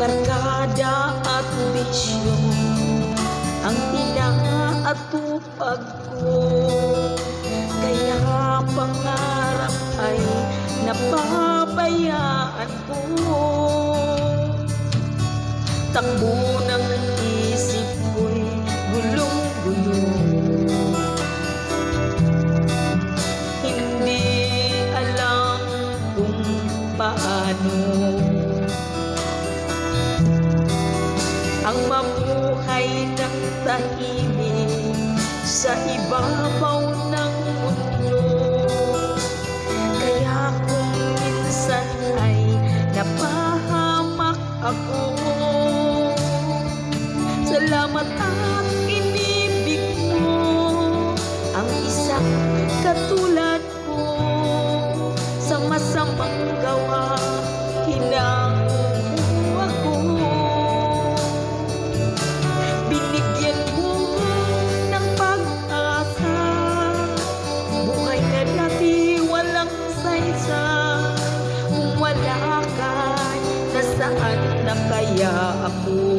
barkada at bisyo ang inaatupag ko. Kaya pangarap ay napabayaan ko. Takbo ng isip ko'y gulong-gulo. Hindi alam kung paano ang mabuhay ng tahimik sa ibabaw ng mundo. Kaya kung minsan ay napahamak ako, salamat at inibig mo ang isang katulad ko. Sa masamang gawa, hinango ako. Binigyan mo ng pag-asa, buhay na dati walang saysa. Kung wala ka, nasaan na kaya ako?